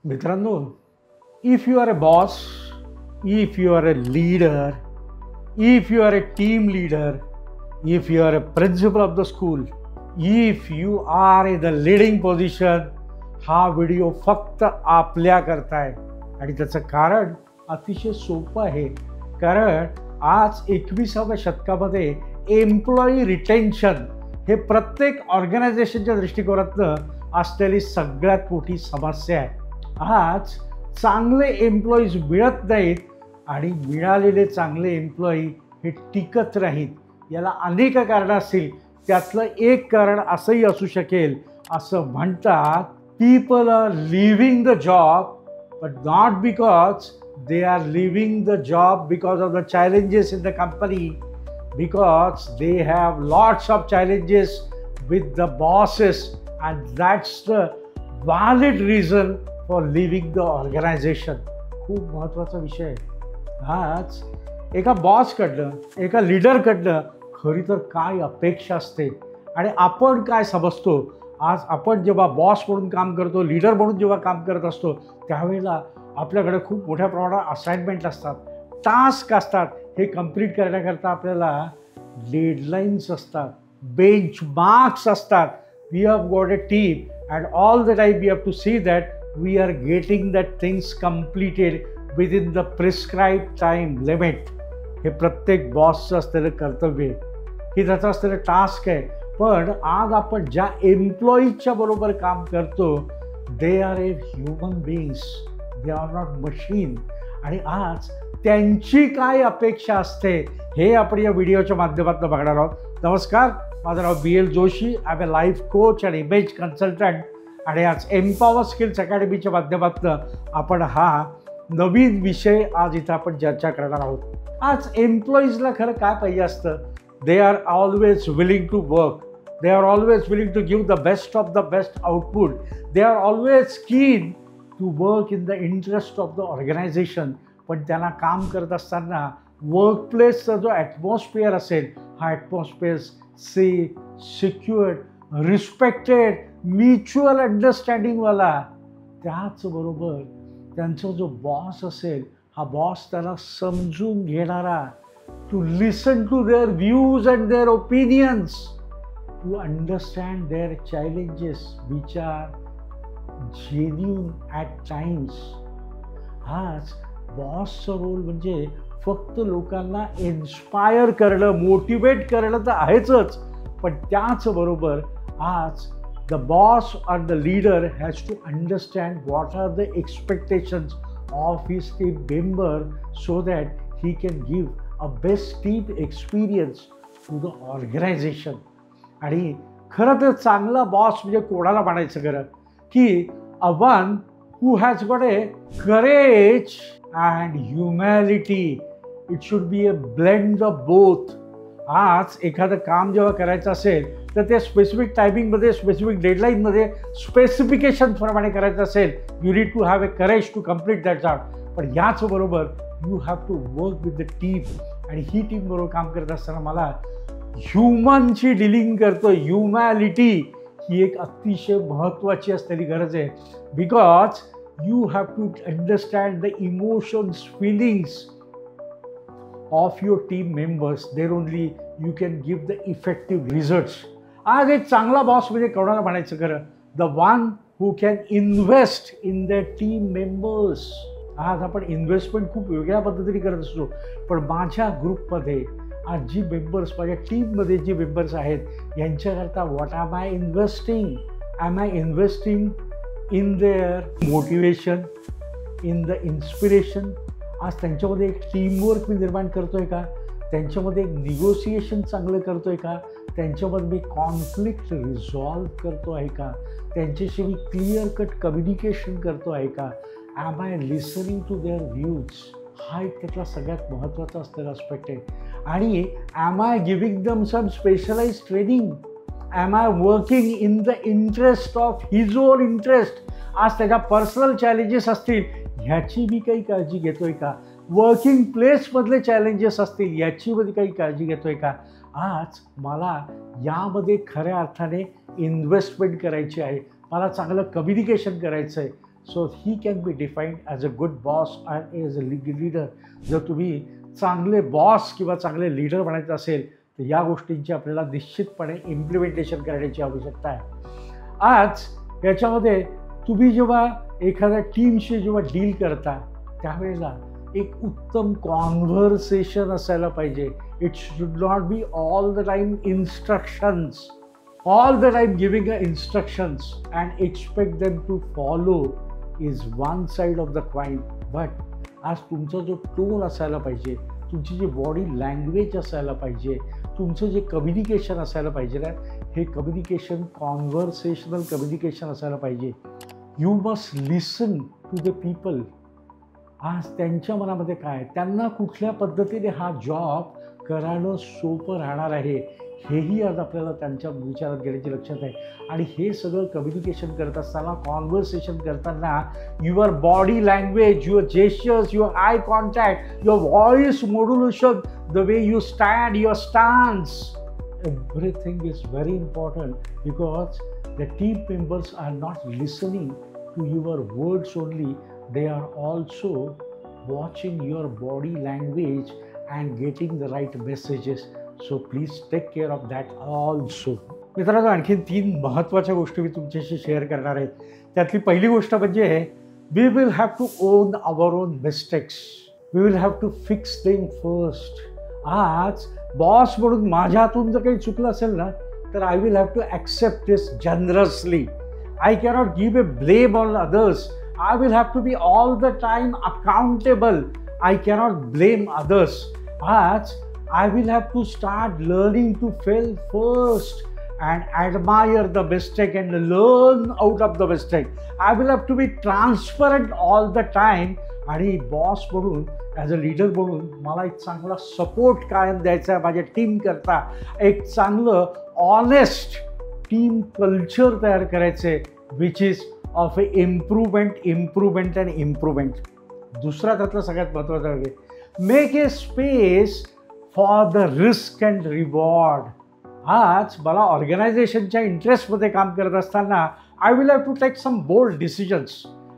मित्रांनो, if you are a boss, if you are a leader, if you are a team leader, if you are a principal of the school, if you are in the leading position, हा video फक्त आपल्या करताय आणि त्याचं कारण अतिशय सोपं आहे. कारण आज 21व्या शतकामध्ये एम्प्लॉई रिटेन्शन हे प्रत्येक ऑर्गनायझेशनच्या दृष्टिकोनातनं असलेली सगळ्यात मोठी समस्या आहे. आज चांगले एम्प्लॉईज मिळत नाहीत आणि मिळालेले चांगले एम्प्लॉई हे टिकत नाहीत. याला अनेक कारणं असतील. त्यातलं एक कारण असंही असू शकेल, असं म्हणतात, people are leaving the job but not because they are leaving the job because of the challenges in the company, because they have lots of challenges with the bosses, and that's the valid reason for leaving the organization. खूप महत्त्वाचा विषय आहे. आज एका बॉसकडनं, एका लीडरकडनं खरी तर काय अपेक्षा असते आणि आपण काय समजतो. आज आपण जेव्हा बॉस म्हणून काम करतो, लीडर म्हणून जेव्हा काम करत असतो, त्यावेळेला आपल्याकडे खूप मोठ्या प्रमाणात असाइनमेंट असतात, टास्क असतात. हे कंप्लीट करण्याकरता आपल्याला डेडलाईन्स असतात, बेंचमार्क्स असतात. We have got a team and all the time we have to see that we are getting that things completed within the prescribe time limit. हे प्रत्येक बॉसचं असलेलं कर्तव्य आहे, ही त्याचं असलेलं टास्क आहे. पण आज आपण ज्या एम्प्लॉईजच्या बरोबर काम करतो, they R A human beings, they are not machine. आणि आज त्यांची काय अपेक्षा असते हे आपण या व्हिडिओच्या माध्यमातून बघणार आहोत. नमस्कार, माझं नाव BL Joshi. I am a life coach आणि इमेज कन्सल्टंट. आणि आज एम्पॉवर स्किल्स अकॅडमीच्या माध्यमातून आपण हा नवीन विषय आज इथं आपण चर्चा करणार आहोत. आज एम्प्लॉईजला खरं काय पाहिजे असतं. They are always willing to work. They are always willing to give the best of the best output. They are always keen to work in the interest of the organization. पण त्यांना काम करत असताना वर्कप्लेसचा जो ॲटमॉस्फिअर असेल, हा atmosphere safe, secured, respected, mutual अंडरस्टँडिंगवाला. त्याचबरोबर त्यांचा जो बॉस असेल, हा बॉस त्याला समजून घेणारा, to listen to their views and their opinions, to understand their challenges which are genuine at times. आज बॉसचा रोल म्हणजे फक्त लोकांना इन्स्पायर करणं, मोटिवेट करणं तर आहेच, पण त्याचबरोबर आज the boss or the leader has to understand what are the expectations of his team member so that he can give a best team experience to the organisation. आणि खरं तर चांगला बॉस म्हणजे कोणाला म्हणायचं खरं, की a one who has got a courage and humility. It should be a blend of both. आज एखादं काम जेव्हा करायचं असेल तर ते स्पेसिफिक टायमिंगमध्ये, स्पेसिफिक डेडलाईनमध्ये, स्पेसिफिकेशनप्रमाणे करायचं असेल, you need to have a courage to complete that job. पण याचबरोबर you have to work with the team. आणि ही टीमबरोबर काम करत असताना मला ह्युमनची डिलिंग करतो. ह्युमॅलिटी ही एक अतिशय महत्त्वाची असलेली गरज आहे. Because you have to understand the emotions, feelings of your team members. There only you can give the effective results. आज एक चांगला बॉस म्हणजे कोणाला म्हणायचं खरं, the one who can invest in the team members. आज आपण इन्व्हेस्टमेंट खूप वेगळ्या पद्धतीने करत असतो, पण माझ्या ग्रुपमध्ये आज जी मेंबर्स, माझ्या टीममध्ये जी मेंबर्स आहेत, यांच्याकरता what am I investing. Am I investing in their motivation, in the inspiration. आज त्यांच्यामध्ये एक टीमवर्क मी निर्माण करतो आहे का, त्यांच्यामध्ये एक निगोसिएशन चांगलं करतो आहे का, त्यांच्यामध्ये मी कॉन्फ्लिक्ट रिझॉल्व करतो आहे का, त्यांच्याशी मी क्लिअर कट कम्युनिकेशन करतो आहे का, am I listening to their views. हा एक त्यातला सगळ्यात महत्त्वाचा असलेला आस्पेक्ट आहे. आणि am I giving them some specialise training. Am I working in the interest of his own interest. आज त्याच्या पर्सनल चॅलेंजेस असतील, ह्याची मी काही काळजी घेतो आहे का, वर्किंग प्लेसमधले चॅलेंजेस असतील, याची मी काही काळजी घेतो आहे का. आज मला यामध्ये खऱ्या अर्थाने इन्व्हेस्टमेंट करायची आहे, मला चांगलं कम्युनिकेशन करायचं आहे. So he can be defined as a good boss and as a leader. जर तुम्ही चांगले बॉस किंवा चांगले लीडर बनायचं असेल तर या गोष्टींची आपल्याला निश्चितपणे इम्प्लिमेंटेशन करण्याची आवश्यकता आहे. आज याच्यामध्ये तुम्ही जेव्हा एखाद्या टीमशी जेव्हा डील करता त्यावेळेला एक उत्तम कॉन्व्हर्सेशन असायला पाहिजे. It should not be all the time instructions, all the time giving instructions and expect them to follow is one side of the coin. But आज तुमचा जो टोन असायला पाहिजे, तुमची जी बॉडी लँग्वेज असायला पाहिजे, तुमचं जे कम्युनिकेशन असायला पाहिजे ना, हे कम्युनिकेशन कॉन्व्हर्सेशनल कम्युनिकेशन असायला पाहिजे. You must listen to the people. आज त्यांच्या मनामध्ये काय, त्यांना कुठल्या पद्धतीने हा जॉब करणं सोपं राहणार आहे हेही आज आपल्याला त्यांच्या विचारात घेण्याची लक्षात आहे. आणि हे सगळं कम्युनिकेशन करत असताना, कॉन्व्हर्सेशन करताना your body language, your gestures, your eye contact, your voice modulation, the way you stand, your stance, everything is very important because the team members are not listening to your words only, they are also watching your body language and getting the right messages. So please take care of that also. मित्रांनो, आणखीन 3 महत्त्वाच्या गोष्टी मी तुमच्याशी share करणार आहे. त्यातली पहिली गोष्ट म्हणजे we will have to own our own mistakes. We will have to fix them first. आज बॉस म्हणून माझ्या हातून जर काही चुकलं असेल ना तर I will have to accept this generously. I cannot give a blame on others. I will have to be all the time accountable. I cannot blame others. आज I will have to start learning to fail first and admire the mistake and learn out of the mistake. I will have to be transparent all the time. आणि boss म्हणून, as a leader म्हणून मला एक चांगला support कायम द्यायचा आहे माझ्या टीम करता. एक चांगलं ऑनेस्ट टीम कल्चर तयार करायचं आहे which is of a improvement and improvement. दुसरा त्यातला सगळ्यात महत्त्वाचा आहे, make a space for the risk and reward. आज मला ऑर्गनायझेशनच्या इंटरेस्टमध्ये काम करत असताना I will have to take some bold decisions.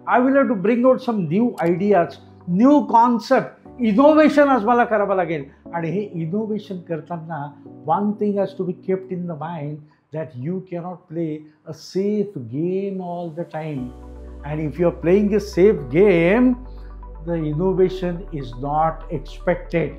I will have to bring out some new ideas, new concept, innovation आज मला करावं लागेल. आणि हे इनोव्हेशन करताना one thing has to be kept in the mind that you cannot play a safe game all the time. And if you are playing a safe game the innovation is not expected.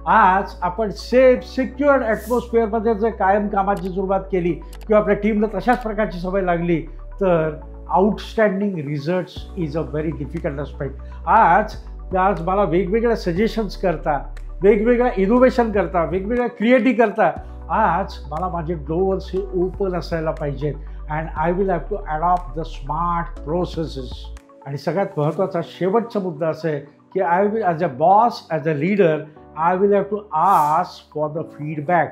आज आपण safe secured ॲटमॉस्फिअरमध्ये जर कायम कामाची सुरुवात केली किंवा आपल्या टीमला तशाच प्रकारची सवय लागली तर outstanding results is a very difficult aspect. आज मला वेगवेगळ्या सजेशन्स करता, वेगवेगळ्या इनोव्हेशन करता, वेगवेगळ्या क्रिएटिव्ह करता आज मला माझे डोअर्स हे ओपन असायला पाहिजेत. And I will have to adopt the smart processes. आणि सगळ्यात महत्त्वाचा शेवटचा मुद्दा असा आहे की I will as a boss, as a leader, I will have to ask for the feedback.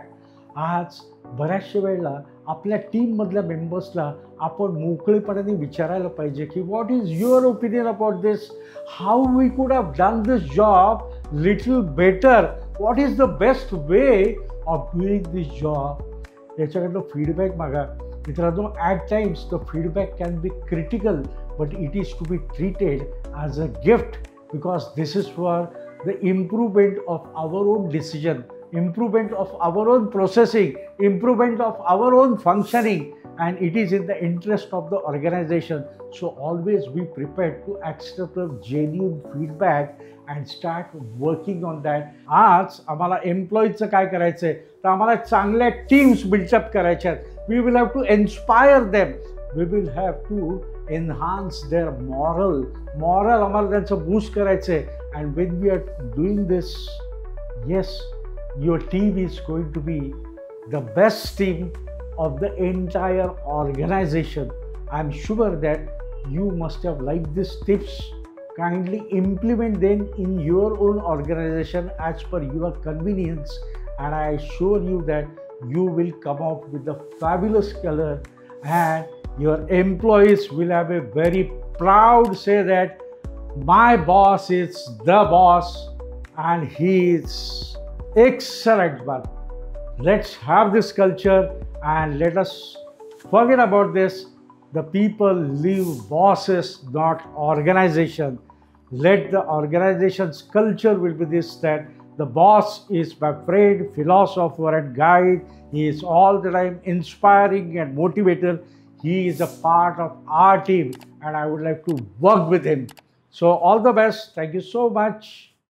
आज बऱ्याचशा वेळेला आपल्या टीममधल्या मेंबर्सला आपण मोकळेपणाने विचारायला पाहिजे की what is your opinion about this, how we could have done this job little better, what is the best way of doing this job. याच्याकडनं फीडबॅक मागा. मित्रांनो, at times the feedback can be critical but it is to be treated as a gift because this is for the improvement of our own decision, improvement of our own processing, improvement of our own functioning, and it is in the interest of the organization. So always be prepared to accept the genuine feedback and start working on that. आज आम्हाला एम्प्लॉईजचं काय करायचं आहे तर आम्हाला चांगल्या teams build up करायच्या आहेत. We will have to inspire them. We will have to enhance their morale आम्हाला त्यांचं बूस्ट करायचं आहे. And when we are doing this, yes, your team is going to be the best team of the entire organization. I'm sure that you must have liked these tips. Kindly implement them in your own organization as per your convenience, and I assure you that you will come out with a fabulous color and your employees will have a very proud say that my boss is the boss and he is excellent one. Let's have this culture and let us forget about this The people leave bosses, not organization. Let the organization's culture will be this, that the boss is my friend, philosopher, and guide. He is all the time inspiring and motivator. He is a part of our team, and I would like to work with him. So, all the best. Thank you so much.